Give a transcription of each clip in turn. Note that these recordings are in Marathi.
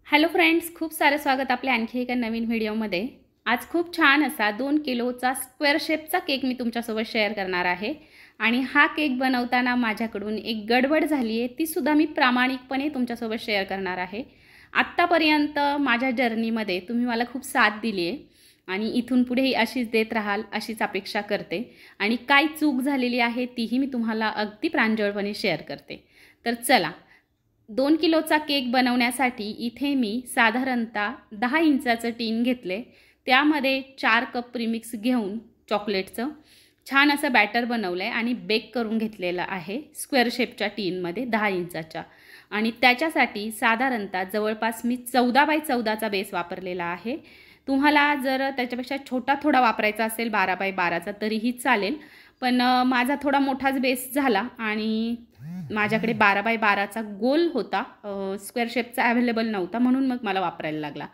हॅलो फ्रेंड्स, खूप सारं स्वागत आपल्या आणखी एका नवीन व्हिडिओमध्ये। आज खूप छान असा 2 किलोचा स्क्वेअर शेपचा केक मी तुमच्यासोबत शेअर करणार आहे। आणि हा केक बनवताना माझ्याकडून एक गडबड झाली आहे, ती सुद्धा मी प्रामाणिकपणे तुमच्यासोबत शेअर करणार आहे। आत्तापर्यंत माझ्या जर्नीमध्ये तुम्ही मला खूप साथ दिली आहे आणि इथून पुढेही अशीच देत राहाल अशीच अपेक्षा करते। आणि काय चूक झालेली आहे तीही मी तुम्हाला अगदी प्रांजळपणे शेअर करते। तर चला, 2 किलोचा केक बनवण्यासाठी इथे मी साधारणतः 10 इंचाचं टीन घेतले। त्यामध्ये 4 कप प्रीमिक्स घेऊन चॉकलेटचं छान असं बॅटर बनवलं आहे आणि बेक करून घेतलेलं आहे स्क्वेअर शेपच्या टीनमध्ये 10 इंचाच्या। आणि त्याच्यासाठी साधारणतः जवळपास मी 14 बाय 14चा बेस वापरलेला आहे। तुम्हाला जर त्याच्यापेक्षा छोटा थोडा वापरायचा असेल 12 बाय 12चा तरीही चालेल, पण माझा थोडा मोठाच बेस झाला आणि माझ्याकडे 12 बाय 12चा गोल होता, स्क्वेअर शेपचा अवेलेबल नव्हता, म्हणून मग मला वापरायला लागला।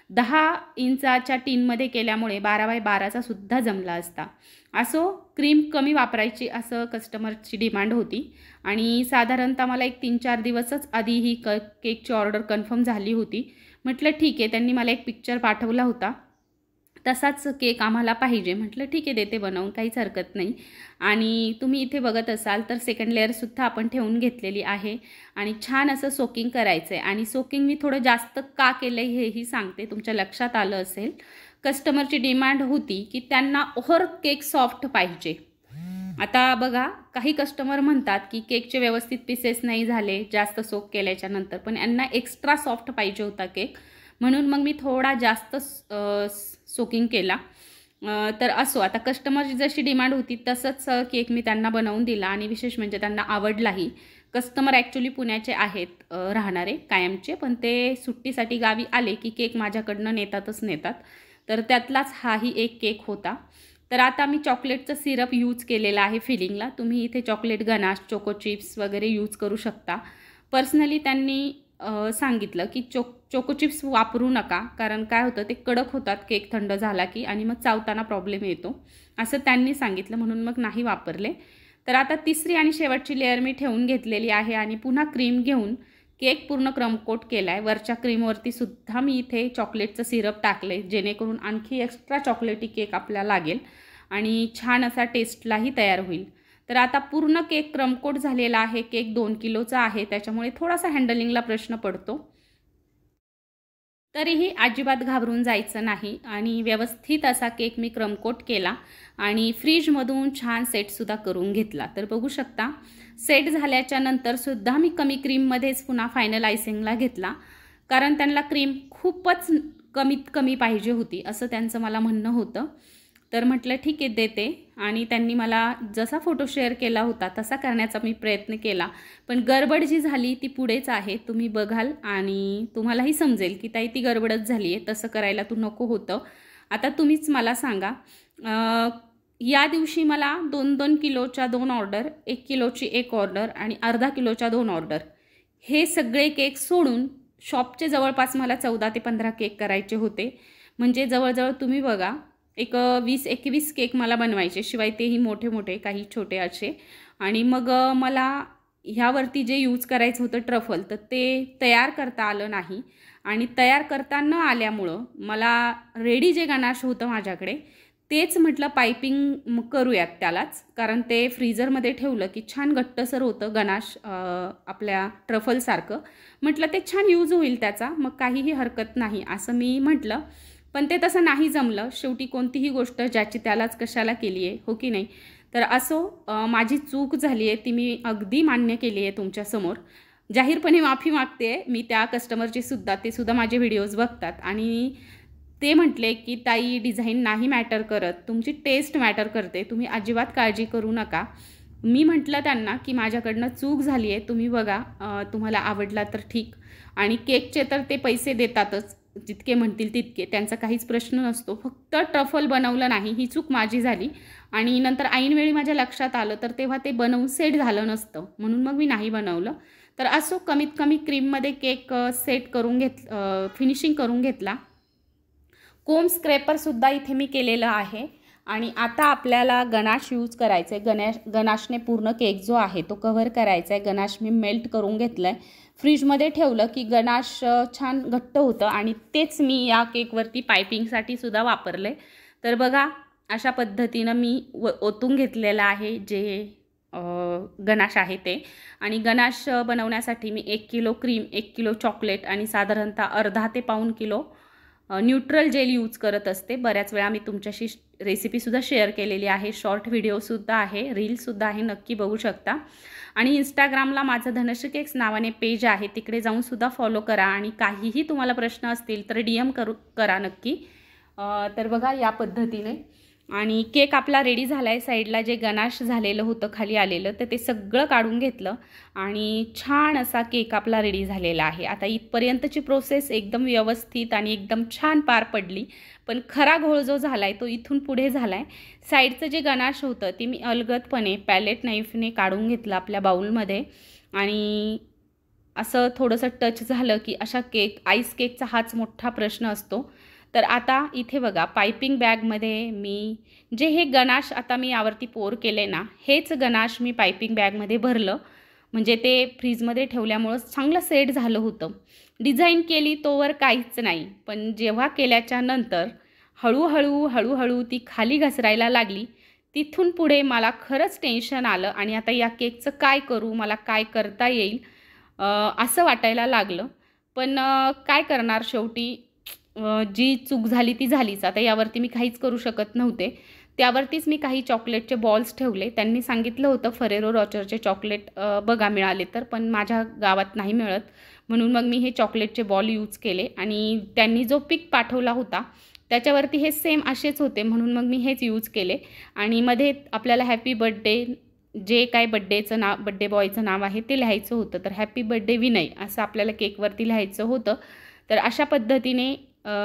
10 इंचाच्या टीनमध्ये केल्यामुळे 12 बाय 12चा सुद्धा जमला असता। असो, क्रीम कमी वापरायची असं कस्टमरची डिमांड होती आणि साधारणतः मला एक 3-4 दिवसच आधी ही केकची ऑर्डर कन्फर्म झाली होती। म्हटलं ठीक आहे, त्यांनी मला एक पिक्चर पाठवला होता, तसाच केक आम्हाला पाहिजे। म्हटलं ठीक आहे, देते बनवून, काहीच हरकत नाही। आणि तुम्ही इथे बघत असाल तर सेकंड लेअरसुद्धा आपण ठेवून घेतलेली आहे आणि छान असं सोकिंग करायचं आहे। आणि सोकिंग मी थोडं जास्त का केलं हेही सांगते, तुमच्या लक्षात आलं असेल। कस्टमरची डिमांड होती की त्यांना ओव्हर केक सॉफ्ट पाहिजे। आता बघा, काही कस्टमर म्हणतात की केकचे व्यवस्थित पीसेस नाही झाले जास्त सोक केल्याच्या नंतर, पण यांना एक्स्ट्रा सॉफ्ट पाहिजे होता केक, म्हणून मग मी थोडा जास्त सोकिंग केला। तर असो, आता कस्टमरची जशी डिमांड होती तसंच केक मी त्यांना बनवून दिला आणि विशेष म्हणजे त्यांना आवडलाही। कस्टमर ॲक्च्युली पुण्याचे आहेत, राहणारे कायमचे, पण ते सुट्टीसाठी गावी आले की केक माझ्याकडनं नेतात। तर त्यातलाच हाही एक केक होता। तर आता मी चॉकलेटचं सिरप यूज केलेलं आहे फिलिंगला। तुम्ही इथे चॉकलेट गनाश, चोको चिप्स वगैरे यूज करू शकता। पर्सनली त्यांनी सांगितलं की चोको चिप्स वापरू नका, कारण काय होतं ते कडक होतात केक थंड झाला की, आणि मग चावताना प्रॉब्लेम येतो, असं त्यांनी सांगितलं, म्हणून मग नाही वापरले। तर आता तिसरी आणि शेवटची लेअर मी ठेवून घेतलेली आहे आणि पुन्हा क्रीम घेऊन केक पूर्ण क्रमकोट केला आहे। वरच्या क्रीमवरती सुद्धा मी इथे चॉकलेटचं सिरप टाकलं आहे, जेणेकरून आणखी एक्स्ट्रा चॉकलेटी केक आपल्याला लागेल आणि छान असा टेस्टलाही तयार होईल। तर आता पूर्ण केक क्रमकोट झालेला आहे। केक 2 किलोचा आहे, त्याच्यामुळे थोडासा हँडलिंगला प्रश्न पडतो, तरीही अजिबात घाबरून जायचं नाही आणि व्यवस्थित असा केक मी क्रमकोट केला आणि फ्रीजमधून छान सेटसुद्धा करून घेतला। तर बघू शकता, सेट झाल्याच्या नंतर सुद्धा मी कमी क्रीममध्येच पुन्हा फायनल आयसिंगला घेतला, कारण त्यांना क्रीम खूपच कमीत कमी पाहिजे होती असं त्यांचं मला म्हणणं होतं। तर म्हटलं ठीक आहे, देते। आणि त्यांनी मला जसा फोटो शेअर केला होता तसा करण्याचा मी प्रयत्न केला, पण गडबड जी झाली ती पुढेच आहे, तुम्ही बघाल आणि तुम्हालाही समजेल की ताई ती गडबडच झाली आहे, तसं करायला तू नको होतं। आता तुम्हीच मला सांगा, या दिवशी मला 2-2 किलोच्या 2 ऑर्डर, 1 किलोची 1 ऑर्डर आणि अर्धा किलोच्या 2 ऑर्डर, हे सगळे केक सोडून शॉपचे जवळपास मला 14 ते 15 केक करायचे होते। म्हणजे जवळजवळ तुम्ही बघा, एक 20-21 केक मला बनवायचे, शिवाय तेही मोठे मोठे, काही छोटे असे। आणि मग मला ह्यावरती जे यूज करायचं होतं ट्रफल, तर ते तयार करता आलं नाही आणि तयार करता न आल्यामुळं मला रेडी जे गनाश होतं माझ्याकडे तेच म्हटलं पायपिंग करूयात त्यालाच, कारण ते फ्रीजरमध्ये ठेवलं की छान घट्टसर होतं गनाश, आपल्या ट्रफलसारखं। म्हटलं ते छान यूज होईल त्याचा, मग काहीही हरकत नाही असं मी म्हटलं, पण ते तसं नाही जमलं। शेवटी कोणतीही गोष्ट ज्याची त्यालाच कशाला केली आहे, हो की नाही। तर असो, माझी चूक झाली आहे, ती मी अगदी मान्य केली आहे तुमच्यासमोर, जाहीरपणे माफी मागते मी त्या कस्टमरची सुद्धा। ते सुद्धा माझे व्हिडिओज बघतात आणि ते म्हटले की ताई, डिझाईन नाही मॅटर करत, तुमची टेस्ट मॅटर करते, तुम्ही अजिबात काळजी करू नका। मी म्हटलं त्यांना की माझ्याकडनं चूक झाली आहे, तुम्ही बघा, तुम्हाला आवडला तर ठीक, आणि केकचे तर ते पैसे देतातच, जितके म्हणतील तितके, त्यांचा काहीच प्रश्न नसतो, फक्त ट्रफल बनवलं नाही, ही चूक माझी झाली। आणि नंतर ऐनवेळी माझ्या लक्षात आलं तर तेव्हा ते बनवून सेट झालं नसतं, म्हणून मग मी नाही बनवलं। तर असो, कमीत कमी क्रीममध्ये केक सेट करून फिनिशिंग करून घेतला। कोम स्क्रॅपरसुद्धा इथे मी केलेलं आहे आणि आता आपल्याला गनाश यूज करायचं आहे। गनाशने पूर्ण केक जो आहे तो कव्हर करायचा आहे। गनाश मी मेल्ट करून घेतला आहे, फ्रीजमध्ये ठेवलं की गणाश छान घट्ट होतं आणि तेच मी या केकवरती पायपिंगसाठी सुद्धा वापरले। तर बघा अशा पद्धतीनं मी ओतून घेतलेलं आहे जे गणाश आहे ते। आणि गणाश बनवण्यासाठी मी 1 किलो क्रीम, 1 किलो चॉकलेट आणि साधारणतः अर्धा ते पाऊण किलो न्यूट्रल जेल यूज करत असते। बऱ्याच वेळा मी तुमच्याशी रेसिपीसुद्धा शेअर केलेली आहे, शॉर्ट व्हिडिओसुद्धा आहे, रीलसुद्धा आहे, नक्की बघू शकता। आणि इंस्टाग्रामला माझं धनश्री केक्स नावाने पेज आहे, तिकडे जाऊन सुद्धा फॉलो करा आणि काहीही तुम्हाला प्रश्न असतील तर DM करा नक्की। तर बघा या पद्धतीने आणि केक आपला रेडी झाला आहे। साईडला जे गणाश झालेलं होतं खाली आलेलं तर ते सगळं काढून घेतलं आणि छान असा केक आपला रेडी झालेला आहे। आता इथपर्यंतची प्रोसेस एकदम व्यवस्थित आणि एकदम छान पार पडली, पण खरा घोळ जो झाला आहे तो इथून पुढे झाला आहे। साईडचं जे गणाश होतं ते मी अलगदपणे पॅलेट नाईफने काढून घेतलं आपल्या बाउलमध्ये आणि असं थोडंसं टच झालं की अशा आईस केकचा हाच मोठा प्रश्न असतो। तर आता इथे बघा पाइपिंग बॅगमध्ये मी जे हे गणाश आता मी यावरती पोर केले ना, हेच गणाश मी पाइपिंग बॅगमध्ये भरलं, म्हणजे ते फ्रीजमध्ये ठेवल्यामुळं चांगलं सेट झालं होतं। डिझाईन केली तोवर काहीच नाही, पण जेव्हा केल्याच्या नंतर हळूहळू ती खाली घसरायला लागली, तिथून पुढे मला खरंच टेन्शन आलं आणि आता या केकचं काय करू, मला काय करता येईल असं वाटायला लागलं। पण काय करणार, शेवटी जी चूक झाली ती झालीच। आता यावरती मी काहीच करू शकत नव्हते। त्यावरतीच मी काही चॉकलेटचे बॉल्स ठेवले। त्यांनी सांगितलं होतं फरेरो रॉचरचे चॉकलेट बघा मिळाले तर, पण माझ्या गावात नाही मिळत, म्हणून मग मी हे चॉकलेटचे बॉल यूज केले आणि त्यांनी जो पिक पाठवला होता त्याच्यावरती हे सेम असेच होते, म्हणून मग मी हेच यूज केले। आणि मध्ये आपल्याला हॅपी बर्थडे जे काय बर्थडे बॉयचं नाव आहे ते लिहायचं होतं, तर हॅपी बर्थडे विनय असं आपल्याला केकवरती लिहायचं होतं। तर अशा पद्धतीने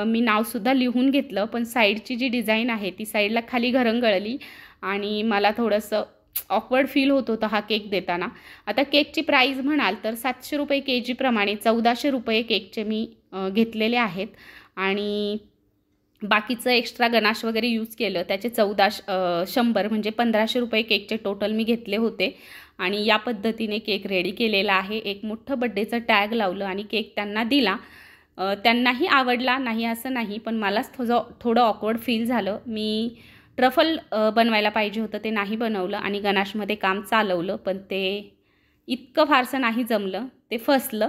मी नावसुद्धा लिहून घेतलं, पण साईडची जी डिझाईन आहे ती साईडला खाली घरंगळली आणि मला थोडंसं ऑकवर्ड फील होत होतं हा केक देताना। आता केकची प्राईस म्हणाल तर 700 रुपये kg प्रमाणे 1400 रुपये केकचे मी घेतलेले आहेत आणि बाकीचं एक्स्ट्रा गणाश वगैरे यूज केलं त्याचे 100 म्हणजे 1500 रुपये केकचे टोटल मी घेतले होते। आणि या पद्धतीने केक रेडी केलेला आहे। एक मोठं बर्थडेचं टॅग लावलं आणि केक त्यांना दिला। त्यांनाही आवडला नाही असं नाही, पण मलाच थोडं ऑकवर्ड फील झालं। मी ट्रफल बनवायला पाहिजे होतं, ते नाही बनवलं आणि गणाशमध्ये काम चालवलं, पण ते इतकं फारसं नाही जमलं, ते फसलं।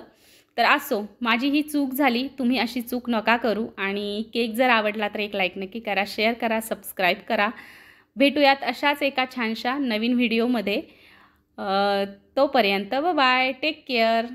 तर असो, माझी ही चूक झाली, तुम्ही अशी चूक नका करू। आणि केक जर आवडला तर एक लाईक नक्की करा, शेअर करा, सबस्क्राईब करा। भेटूयात अशाच एका छानशा नवीन व्हिडिओमध्ये। तोपर्यंत बाय, टेक केअर।